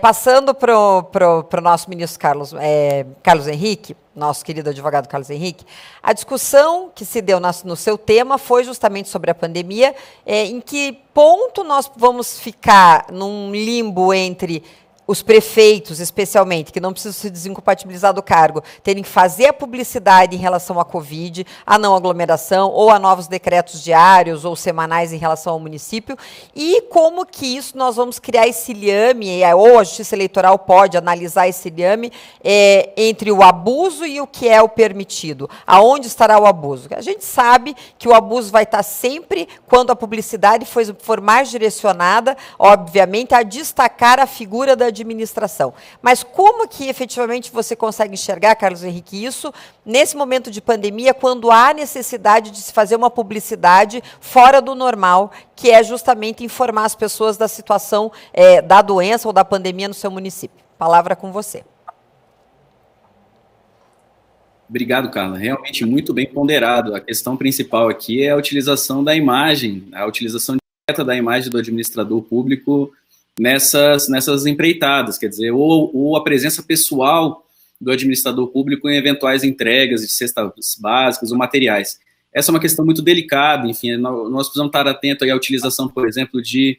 passando para o nosso ministro Carlos Henrique, nosso querido advogado Carlos Henrique, a discussão que se deu no seu tema foi justamente sobre a pandemia, em que ponto nós vamos ficar num limbo entre os prefeitos, especialmente, que não precisam se desincompatibilizar do cargo, terem que fazer a publicidade em relação à Covid, à não aglomeração, ou a novos decretos diários ou semanais em relação ao município, e como que isso nós vamos criar esse liame, ou a Justiça Eleitoral pode analisar esse liame entre o abuso e o que é o permitido. Aonde estará o abuso? A gente sabe que o abuso vai estar sempre quando a publicidade for mais direcionada, obviamente, a destacar a figura da administração. Mas como que efetivamente você consegue enxergar, Carlos Henrique, isso nesse momento de pandemia, quando há necessidade de se fazer uma publicidade fora do normal, que é justamente informar as pessoas da situação da doença ou da pandemia no seu município? Palavra com você. Obrigado, Carla. Realmente muito bem ponderado. A questão principal aqui é a utilização da imagem, a utilização direta da imagem do administrador público nessas empreitadas, quer dizer, ou a presença pessoal do administrador público em eventuais entregas de cestas básicas ou materiais. Essa é uma questão muito delicada, enfim, nós precisamos estar atentos à utilização, por exemplo, de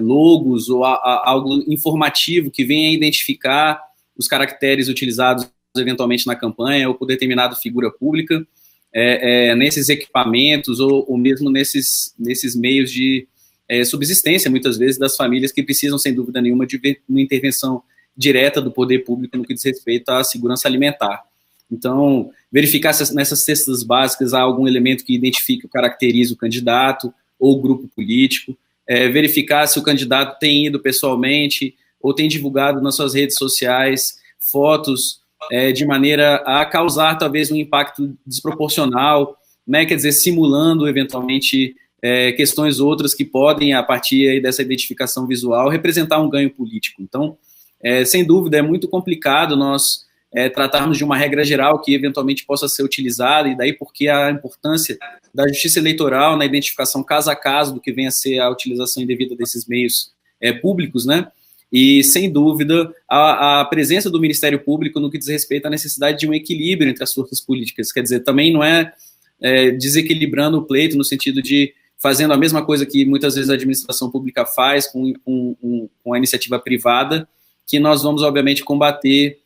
logos ou algo informativo que venha identificar os caracteres utilizados eventualmente na campanha ou por determinada figura pública, nesses equipamentos ou mesmo nesses meios de subsistência, muitas vezes, das famílias que precisam, sem dúvida nenhuma, de uma intervenção direta do poder público no que diz respeito à segurança alimentar. Então, verificar se nessas cestas básicas há algum elemento que identifique ou caracterize o candidato ou o grupo político, verificar se o candidato tem ido pessoalmente ou tem divulgado nas suas redes sociais fotos de maneira a causar, talvez, um impacto desproporcional, né, quer dizer, simulando, eventualmente, questões outras que podem, a partir aí dessa identificação visual, representar um ganho político. Então, sem dúvida, é muito complicado nós tratarmos de uma regra geral que eventualmente possa ser utilizada, e daí porque a importância da Justiça Eleitoral na identificação caso a caso do que venha a ser a utilização indevida desses meios públicos, né? E, sem dúvida, a presença do Ministério Público no que diz respeito à necessidade de um equilíbrio entre as forças políticas, quer dizer, também não desequilibrando o pleito no sentido de fazendo a mesma coisa que muitas vezes a administração pública faz com a iniciativa privada, que nós vamos, obviamente, combater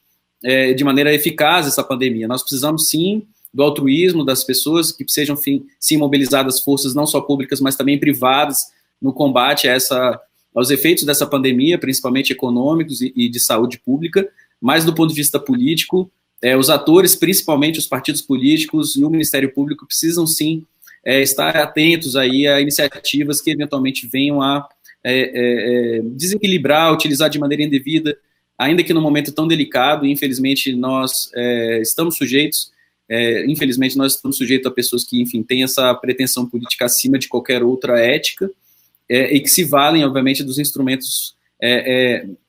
de maneira eficaz essa pandemia. Nós precisamos, sim, do altruísmo das pessoas, que sejam, sim, mobilizadas forças não só públicas, mas também privadas no combate aos efeitos dessa pandemia, principalmente econômicos e de saúde pública, mas do ponto de vista político, os atores, principalmente os partidos políticos e o Ministério Público, precisam, sim, estar atentos aí a iniciativas que eventualmente venham a desequilibrar, utilizar de maneira indevida, ainda que num momento tão delicado, infelizmente nós estamos sujeitos a pessoas que, enfim, têm essa pretensão política acima de qualquer outra ética, e que se valem, obviamente, dos instrumentos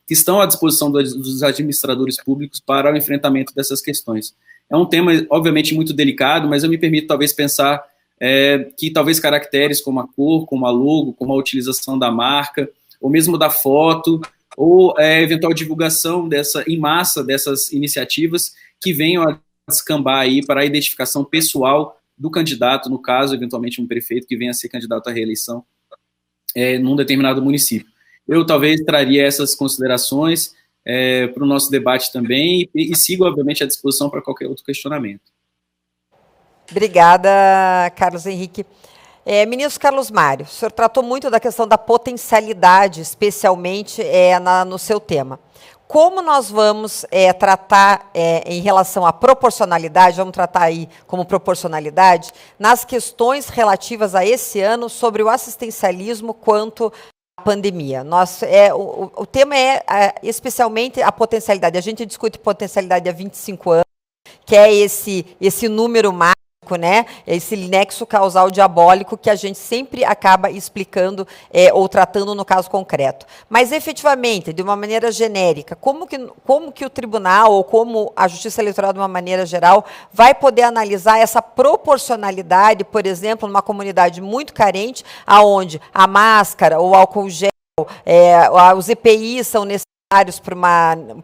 que estão à disposição dos administradores públicos para o enfrentamento dessas questões. É um tema, obviamente, muito delicado, mas eu me permito, talvez, pensar que talvez caracteres como a cor, como a logo, como a utilização da marca, ou mesmo da foto, ou eventual divulgação em massa dessas iniciativas que venham a descambar aí para a identificação pessoal do candidato, no caso, eventualmente um prefeito que venha a ser candidato à reeleição num determinado município. Eu talvez traria essas considerações para o nosso debate também e sigo, obviamente, à disposição para qualquer outro questionamento. Obrigada, Carlos Henrique. Ministro Carlos Mário, o senhor tratou muito da questão da potencialidade, especialmente no seu tema. Como nós vamos tratar em relação à proporcionalidade, vamos tratar aí como proporcionalidade, nas questões relativas a esse ano sobre o assistencialismo quanto à pandemia? O tema é especialmente a potencialidade. A gente discute potencialidade há 25 anos, que é esse número mágico, né? Esse nexo causal diabólico que a gente sempre acaba explicando ou tratando no caso concreto. Mas, efetivamente, de uma maneira genérica, como que o tribunal ou como a Justiça Eleitoral, de uma maneira geral, vai poder analisar essa proporcionalidade, por exemplo, numa comunidade muito carente, aonde a máscara, o álcool gel, os EPIs são necessários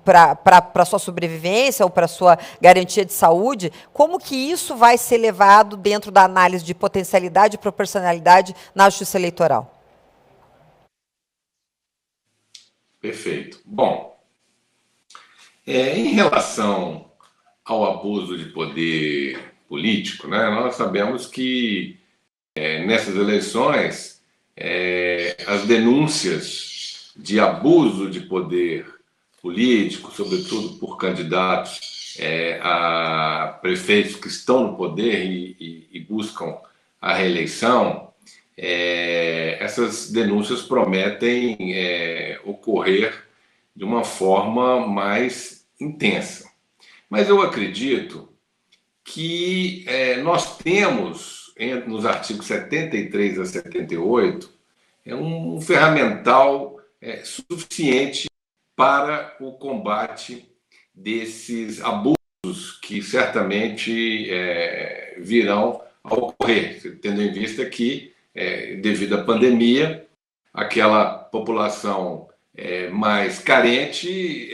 para a sua sobrevivência ou para a sua garantia de saúde, como que isso vai ser levado dentro da análise de potencialidade e proporcionalidade na Justiça Eleitoral? Perfeito. Bom, em relação ao abuso de poder político, né, nós sabemos que nessas eleições as denúncias de abuso de poder político, sobretudo por candidatos a prefeitos que estão no poder e buscam a reeleição, essas denúncias prometem ocorrer de uma forma mais intensa. Mas eu acredito que nós temos, nos artigos 73 a 78, um ferramental suficiente para o combate desses abusos que certamente virão a ocorrer, tendo em vista que, devido à pandemia, aquela população mais carente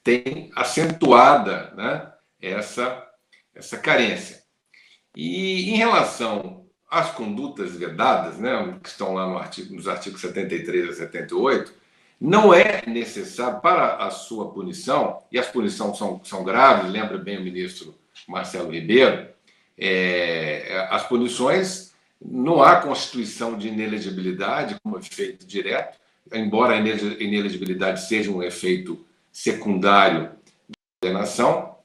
tem acentuada, né, essa carência. E em relação as condutas vedadas, né, que estão lá nos artigos 73 a 78, não é necessário para a sua punição, e as punições são graves, lembra bem o ministro Marcelo Ribeiro, as punições, não há constituição de inelegibilidade como efeito direto, embora a inelegibilidade seja um efeito secundário da condenação,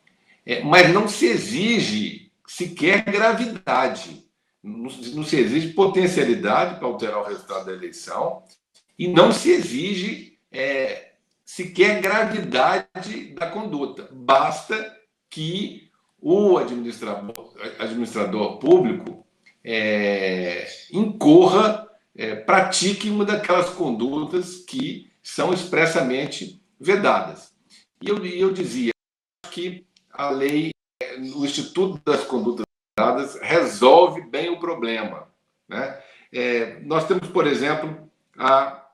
mas não se exige sequer gravidade. Não se exige potencialidade para alterar o resultado da eleição e não se exige sequer gravidade da conduta. Basta que o administrador público incorra, pratique uma daquelas condutas que são expressamente vedadas. E eu dizia que a lei, o Instituto das Condutas resolve bem o problema, né? Nós temos, por exemplo, a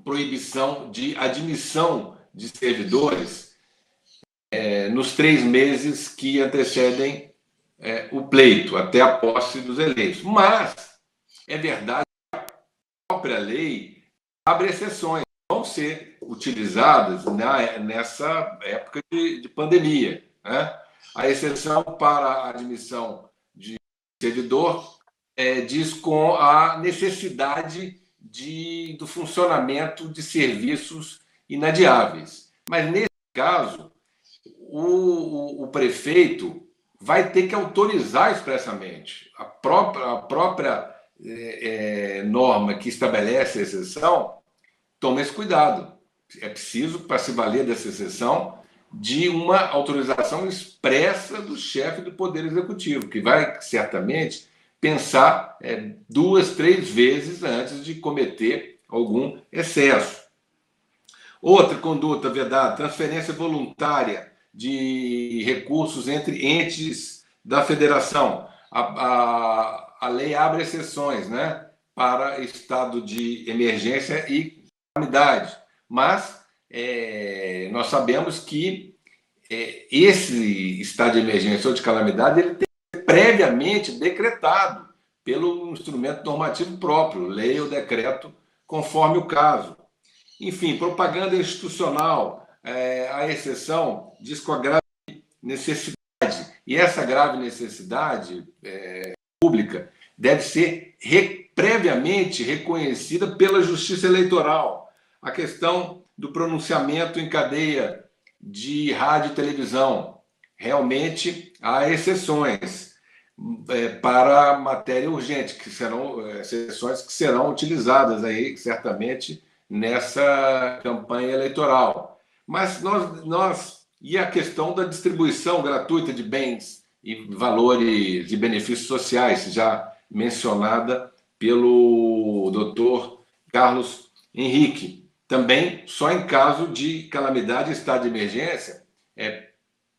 proibição de admissão de servidores nos 3 meses que antecedem o pleito, até a posse dos eleitos. Mas é verdade que a própria lei abre exceções, vão ser utilizadas nessa época de pandemia, né? A exceção para a admissão de servidor diz com a necessidade do funcionamento de serviços inadiáveis. Mas, nesse caso, o prefeito vai ter que autorizar expressamente. A própria norma que estabelece a exceção toma esse cuidado. É preciso, para se valer dessa exceção, de uma autorização expressa do chefe do Poder Executivo, que vai, certamente, pensar 2, 3 vezes antes de cometer algum excesso. Outra conduta vedada, transferência voluntária de recursos entre entes da federação. A lei abre exceções, né, para estado de emergência e calamidade, mas nós sabemos que esse estado de emergência ou de calamidade ele tem que ser previamente decretado pelo instrumento normativo próprio, lei ou decreto, conforme o caso. Enfim, propaganda institucional, a exceção, diz com a grave necessidade, e essa grave necessidade pública deve ser previamente reconhecida pela Justiça Eleitoral. A questão do pronunciamento em cadeia de rádio e televisão. Realmente há exceções para matéria urgente, que serão exceções que serão utilizadas aí, certamente, nessa campanha eleitoral. Mas e a questão da distribuição gratuita de bens e valores e benefícios sociais, já mencionada pelo doutor Carlos Henrique. Também só em caso de calamidade e estado de emergência,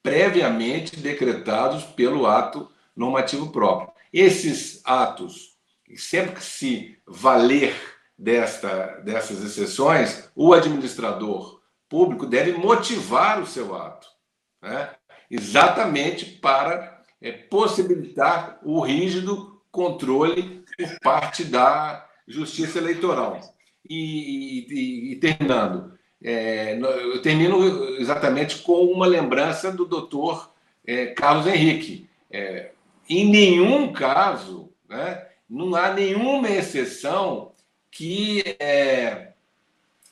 previamente decretados pelo ato normativo próprio. Esses atos, sempre que se valer dessas exceções, o administrador público deve motivar o seu ato, né? Exatamente para possibilitar o rígido controle por parte da Justiça Eleitoral. E terminando, eu termino exatamente com uma lembrança do doutor Carlos Henrique. Em nenhum caso, né, não há nenhuma exceção que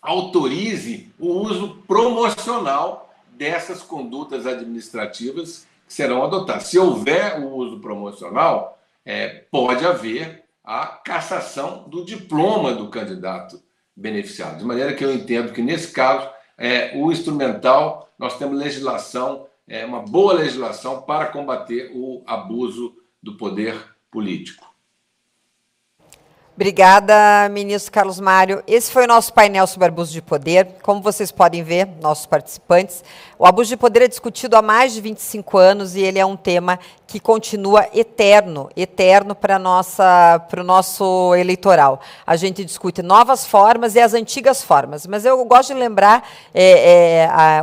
autorize o uso promocional dessas condutas administrativas que serão adotadas. Se houver o uso promocional, pode haver a cassação do diploma do candidato beneficiado. De maneira que eu entendo que, nesse caso, o instrumental, nós temos legislação, uma boa legislação para combater o abuso do poder político. Obrigada, ministro Carlos Mário. Esse foi o nosso painel sobre abuso de poder. Como vocês podem ver, nossos participantes, o abuso de poder é discutido há mais de 25 anos e ele é um tema que continua eterno para o nosso eleitoral. A gente discute novas formas e as antigas formas, mas eu gosto de lembrar,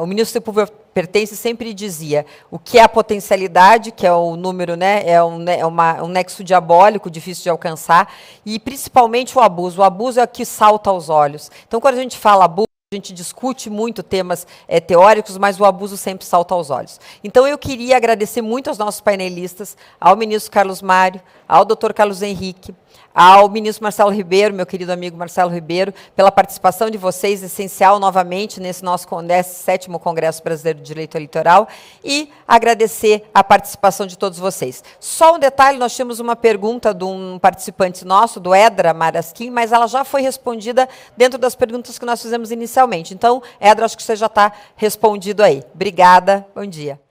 o ministro Sepúlveda Pertence sempre dizia o que é a potencialidade, que é o número, né, um nexo diabólico, difícil de alcançar, e principalmente o abuso. O abuso é o que salta aos olhos. Então, quando a gente fala abuso, a gente discute muito temas teóricos, mas o abuso sempre salta aos olhos. Então, eu queria agradecer muito aos nossos painelistas, ao ministro Carlos Mário, ao doutor Carlos Henrique, ao ministro Marcelo Ribeiro, meu querido amigo Marcelo Ribeiro, pela participação de vocês, essencial novamente nesse nosso 7º Congresso Brasileiro de Direito Eleitoral, e agradecer a participação de todos vocês. Só um detalhe, nós tínhamos uma pergunta de um participante nosso, do Edra Marasquim, mas ela já foi respondida dentro das perguntas que nós fizemos inicialmente. Então, Edra, acho que você já está respondido aí. Obrigada, bom dia.